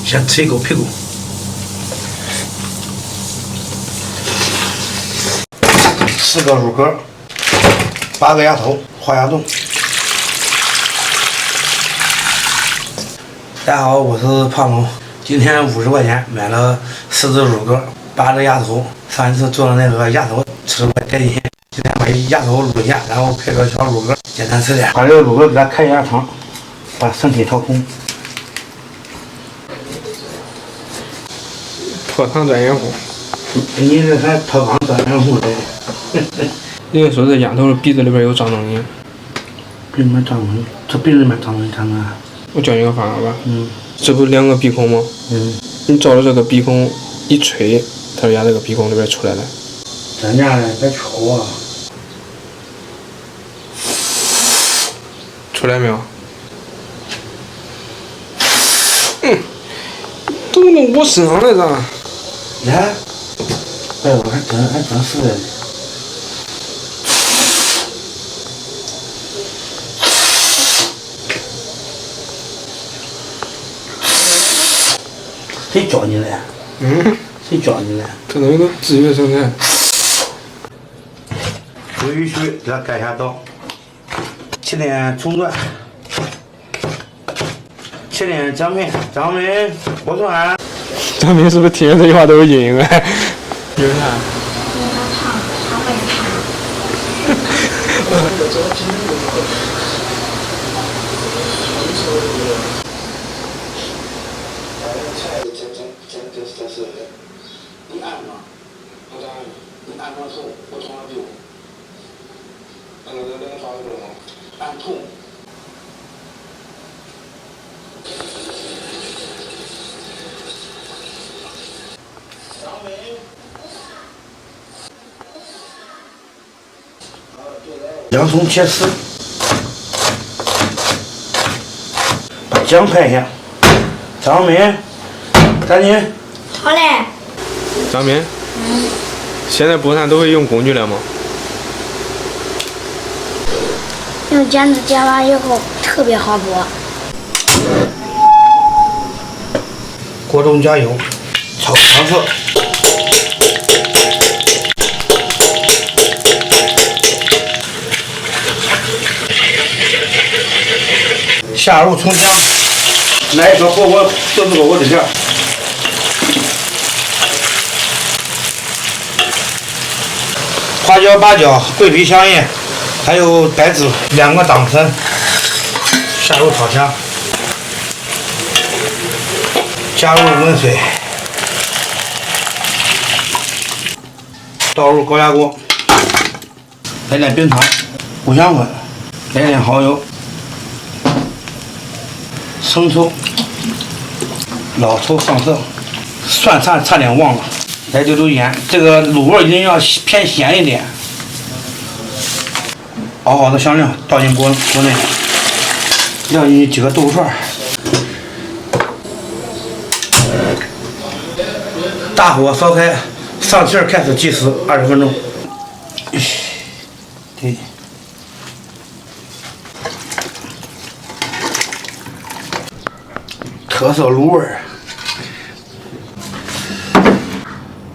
先吃一口屁股。4个乳鸽，8个鸭头，花鸭冻。大家好，我是胖龙。今天50块钱买了4只乳鸽，8只鸭头。上一次做的那个鸭头吃过带劲，今天把鸭头卤一下，然后配个小乳鸽，简单吃点。把这个乳鸽给它开一下膛，把身体掏空。脱膛专业户。你这还脱肛专业户的？人家说这鸭头的鼻子里边有脏东西。鼻里面脏东西？这鼻子里面脏东西干嘛？我教你个方法吧。这不2个鼻孔吗？你照着这个鼻孔一吹，它就把这个鼻孔里边出来了。真假的？别戳啊！出来没有？都弄我身上来着。呀，哎呦，还真是的。谁教你的？谁教你的？这东西都自学生产。不允许给它盖下刀。7点葱段，7点姜片，姜片剥蒜。张明是不是听着这句话都有阴影啊？有啥？你按吗？我咋按？你按完后，我从哪丢？那个啥子吗？按痛。洋葱切丝，把姜拍一下。张明，赶紧。好嘞。张明。现在剥蒜都会用工具了吗？用剪子剪完以后特别好剥。锅中加油，炒色。下入葱姜，来一个火锅就是火锅底片，花椒、八角、桂皮、香叶，还有白芷2个党参，下入炒香，加入温水，倒入高压锅，来点冰糖、五香粉，来点蚝油。生抽、老抽上色，蒜差点忘了，来丢丢盐。这个卤味一定要偏咸一点。熬好的香料倒进锅内，撂进去几个豆腐串，大火烧开，上气儿开始计时20分钟。对。特色卤味儿，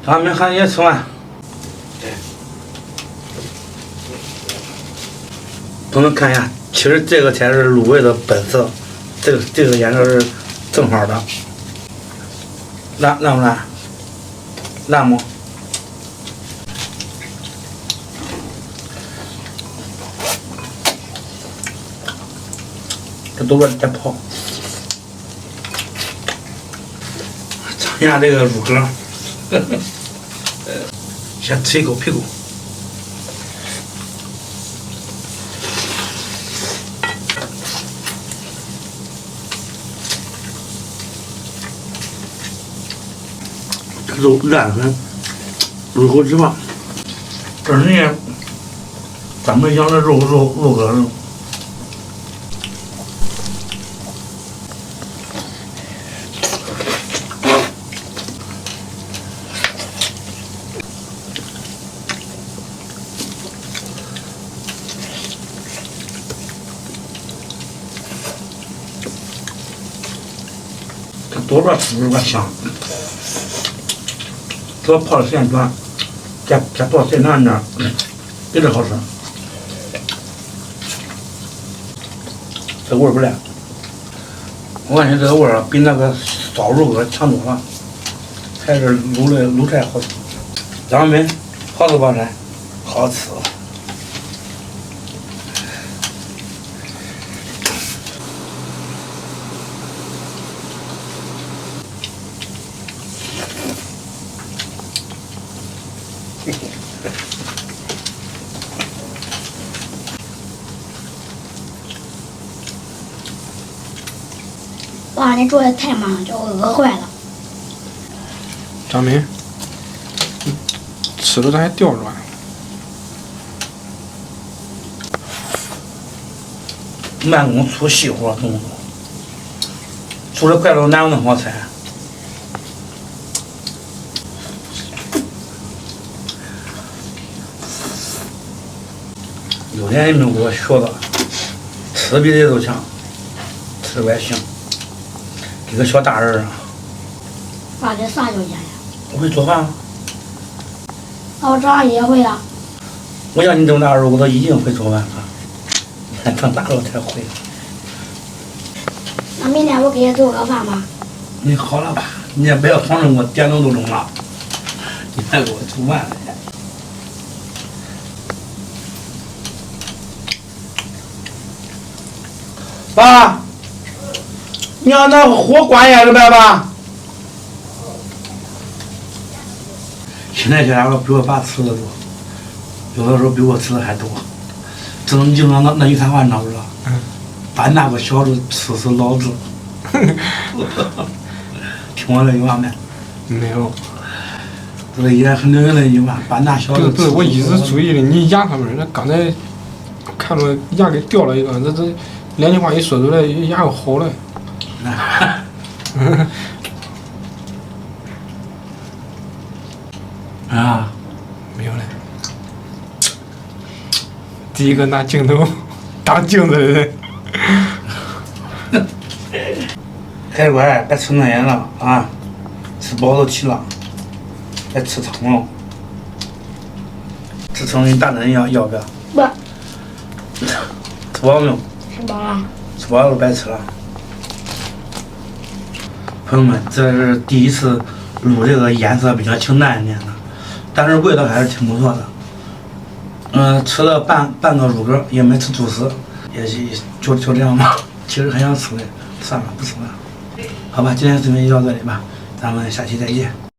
咱们还也吃完。对，都能看一下，其实这个才是卤味的本色，这个颜色是正好的。烂不烂？烂不？这都是在泡。尝一下这个乳鸽，先吃一口屁股。这肉烂很，入口即化。这是人家咱们养的肉鸽肉。这多少吃有点香，只要泡的时间短，加多少时间长点，比这好吃。这味儿不赖，我感觉这个味儿比那个烧肉鸽强多了，还是卤菜好吃。张美，好吃吧？这好吃。哇，你做的太慢了，叫我饿坏了。张明，吃的咋还掉软？慢工出细活，懂不懂？出的快乐哪有那么好菜？有点也没有给我学的，吃的比谁都强，吃的我也行，给个小大人啊。爸，这啥条件呀？我会做饭，那我早上也会啊。我像你这么大人，我都一定会做饭啊。你看长大了才会。那明天我给你做个饭吧。你好了吧？你也不要反正我点灯都中了，你还给我做饭了。爸，你让那火关严了呗，爸。现在这俩比我爸吃的多，有的时候比我吃的还多。正经常那一餐饭哪不知道？把那个小子吃死老子。听我这句话没？没有。这个也很那句话，把那小子。不是，我一直注意的，你牙上面那刚才看着牙给掉了一个，这两句话一说出来，牙又好了。啊，没有了。第一个拿镜头当镜子的人。乖乖，别吃那些了啊！吃饱都起了，别吃撑了。吃撑你大人要不要？不。吃饱没有？吃饱了。吃饱了别吃了。朋友们，这是第一次录这个颜色比较清淡一点的，但是味道还是挺不错的。吃了半个乳鸽，也没吃主食，也就这样吧。其实很想吃的，算了，不吃了。好吧，今天视频就到这里吧，咱们下期再见。